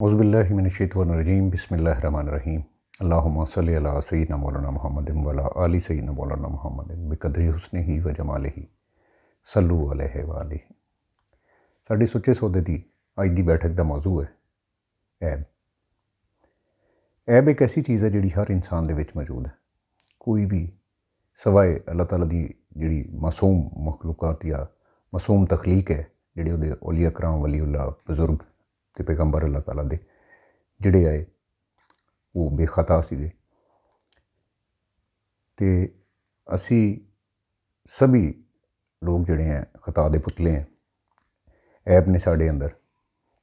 औज़ुबिल्लाहि मिनश्शैतानिर्रजीम बिस्मिल्लाहिर्रहमानिर्रहीम अल्लाहुम्मा सल्लि अला सय्यिदिना मौलाना मुहम्मदिन व अला आलि सय्यिदिना मौलाना मुहम्मदिन बिक़द्रि हुस्निही व जमालिही सल्लु अलैहि व आलिही। साडी सुच्चे सौदे दी अज दी बैठक दा मौजू है ऐब। ऐब एक ऐसी चीज़ है जिहड़ी हर इंसान दे विच मौजूद है। कोई भी सवाए अल्लाह ताला दी जिहड़ी मासूम मखलूकात या मासूम तखलीक है, जिहड़े उहदे औलिया कराम वलीउल्लाह बजुर्ग ते पैगंबर अल्लाह ताला दे जिहड़े आए वो बेखता सीगे ते असी सभी लोग जिहड़े हैं खता दे पुतले हैं। ऐब ने साडे अंदर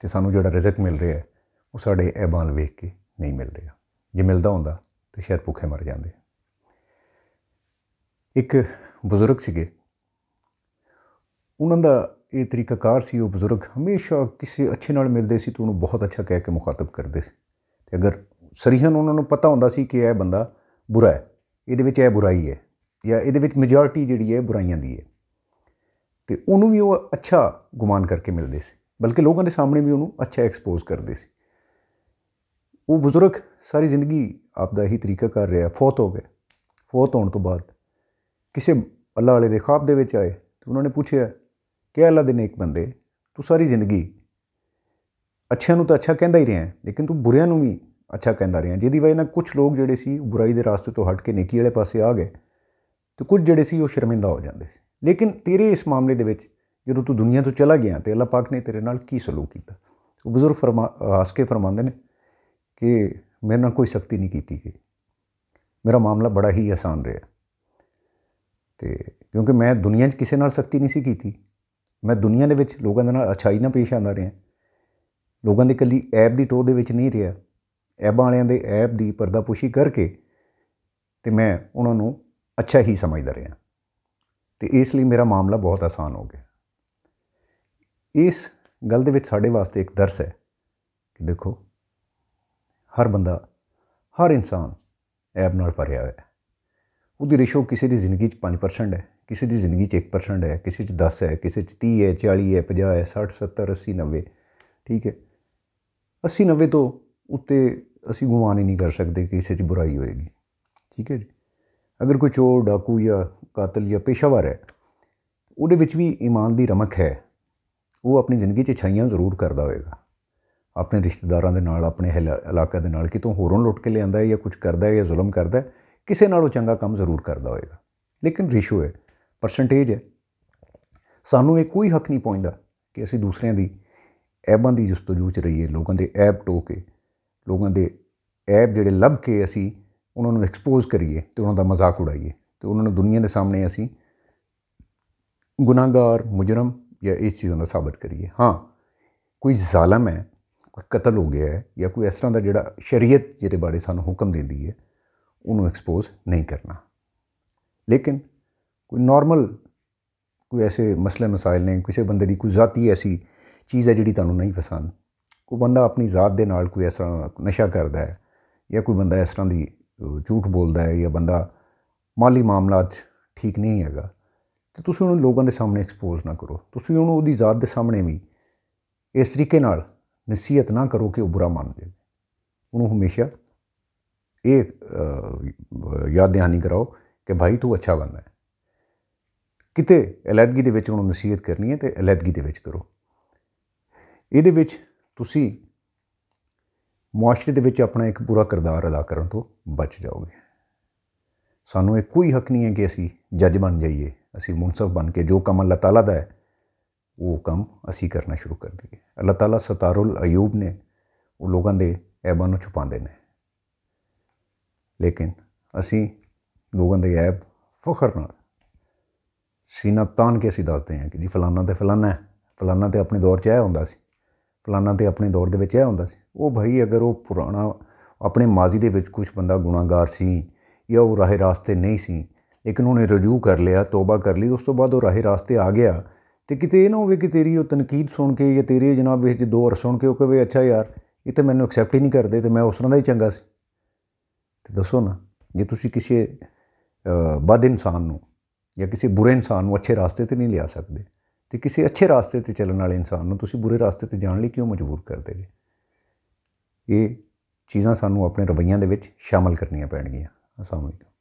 ते सानू जिहड़ा रिज़क मिल रहा है वो साडे ऐबां अल वेख के नहीं मिल रहा। जे मिलदा हुंदा तो शायद भुखे मर जांदे। एक बजुर्ग सीगे, उन्हां दा ये तरीकाकार सी। वो बजुर्ग हमेशा किसी अच्छे नाल मिलते सी तो उन्होंने बहुत अच्छा कह के मुखातब करते सी। ते अगर सरीहन उन्होंने पता होंदा सी कि यह बंदा बुरा है, ये बुराई है या ये मेजॉरिटी जिहड़ी है बुराइयां दी है, तो उन्होंने भी वो अच्छा गुमान करके मिलते सी, बल्कि लोगों के सामने भी उन्होंने अच्छा एक्सपोज करते सी। वो बजुर्ग सारी जिंदगी आपका यही तरीका कर रहा। फौत हो गए। फौत होने तो बाद किसी अल्लाह वाले दे ख्वाब दे विच आए तो उन्होंने पूछा कि अल्लाह दे नेक बंदे, तू सारी जिंदगी अच्छियां तो अच्छा कहता ही रहा है लेकिन तू बुरियां भी अच्छा कहता रहा, जिहदी वजह नाल कुछ लोग जिहड़े सी बुराई के रास्ते तो हट के नेकी वाले पासे आ गए तो कुछ जिहड़े सी वो शर्मिंदा हो जाते सी। लेकिन तेरे इस मामले दे विच जदों तू दुनिया तो चला गया तो अल्लाह पाक ने तेरे नाल की सलूक किया। वो बजुर्ग हस के फरमाते हैं कि मेरे नाल कोई सख्ती नहीं की गई, मेरा मामला बड़ा ही आसान रहा। तो क्योंकि मैं दुनिया किसी नाल सख्ती नहीं सी की, मैं दुनिया दे विच लोगों दे नाल अच्छाई नाल पेश आंदा रहा, लोगों की कली ऐब की टोह दे विच नहीं रहा। ऐबां वालियां दे ऐब की पर्दापोशी करके तो मैं उन्होंने अच्छा ही समझदा रहा, तो इसलिए मेरा मामला बहुत आसान हो गया। इस गल दे विच साडे वास्ते एक दर्स है कि देखो हर बंदा, हर इंसान ऐब नाल भरिया हुआ है। उसकी रेशो किसी की जिंदगी 5% है, किसी की जिंदगी 1% है, किसी 10 है, किसी 30 है, 40 है, 50 है, 60, 70, 80, 90। ठीक है, 80, 90 तो उत्ते असी गुमान ही नहीं कर सकते कि किसी बुराई होएगी। ठीक है जी। अगर कोई चोर, डाकू या कातल या पेशावर है, उहदे विच भी ईमान की रमक है, वो अपनी जिंदगी अच्छाइयां जरूर करता होएगा। अपने रिश्तेदारों के नाल, अपने इलाके के नाल कितों होरों लुट के लिया है या कुछ करता है या जुल्म करता है, किसी नालों चंगा काम जरूर करता होएगा। लेकिन रेशो है, परसेंटेज है। सानू एक कोई हक नहीं पहुँचता कि असी दूसरों की ऐबां की जस्तजू च रहीए, लोगों के ऐब टो के, लोगों के ऐब जिहड़े लभ के असी उन्होंने एक्सपोज करिए तो उन्होंने मजाक उड़ाइए, तो उन्होंने दुनिया के सामने असी गुनाहगार, मुजरम या इस चीज़ों का साबित करिए। हाँ, कोई जालम है, कोई कतल हो गया है या कोई इस तरह का जिहड़ा शरीयत जिहदे बारे सानू हुक्म देती है उन्होंने एक्सपोज नहीं करना। लेकिन कोई नॉर्मल कोई ऐसे मसले मसाइल ने, किसी बंदे की कोई जाती ऐसी चीज़ है जिहड़ी तुहानू नहीं पसंद, कोई बंदा अपनी जात के नाल कोई इस तरह नशा करता है या कोई बंदा इस तरह की झूठ बोलता है या बंदा माली मामला ठीक नहीं है, तो तुसीं उन्होंने लोगों के सामने एक्सपोज ना करो। तुसीं उन्होंने उहदी जात के सामने भी इस तरीके नाल नसीहत ना करो कि वह बुरा मान जाए। उन्होंने हमेशा ये याद दहानी कराओ कि भाई तू अच्छा बंदा है। किते अलैदगी दे विच उन्होंने नसीहत करनी है तो अलैदगी दे विच करो। ये विच तुसी मुआशरे दे विच अपना एक बुरा किरदार अदा करने तो बच जाओगे। सानू एक कोई हक नहीं है कि असी जज बन जाइए, असी मुनसफ बन के जो काम अल्लाह ताला दा है वो काम असी करना शुरू कर दीए। अल्लाह ताला सतारुल अयूब ने वो लोगों के ऐबां नूं छुपाते हैं, लेकिन असी लोगों के ऐब फखर नाल सीना तान के असी दसते हैं कि जी फलाना तो फलाना है, फलाना तो अपने दौर च यह होंदा सी, फलाना तो अपने दौर दे विच यह होंदा सी। वो भाई अगर वो पुराना अपने माजी दे विच कुछ बंदा गुनाहगार सी या वो राहे रास्ते नहीं सी, लेकिन उन्हें रजू कर लिया, तौबा कर ली, उस तो बाद वो राहे रास्ते आ गया, तो किते ये ना हो कि तेरी वो तनकीद सुन के या तेरे जनाब विच दो अर सुन के वो कहे अच्छा यार ये तो मैनू एक्सैप्ट ही नहीं करते, तो मैं उस तरह का ही चंगा सी। तो दसो ना, जे तुसी किसी बद इंसान नूं या किसी बुरे इंसान नूं अच्छे रास्ते ते नहीं लिया सकते, तो किसी अच्छे रास्ते ते चलने वाले इंसान नूं तुसी बुरे रास्ते ते जाने लई क्यों मजबूर करते जी। ਇਹ ਚੀਜ਼ਾਂ ਸਾਨੂੰ ਆਪਣੇ ਰਵੱਈਆਂ ਦੇ ਵਿੱਚ ਸ਼ਾਮਲ ਕਰਨੀਆਂ ਪੈਣਗੀਆਂ। ਅਸਲਾਮ ਅਲੈਕੁਮ।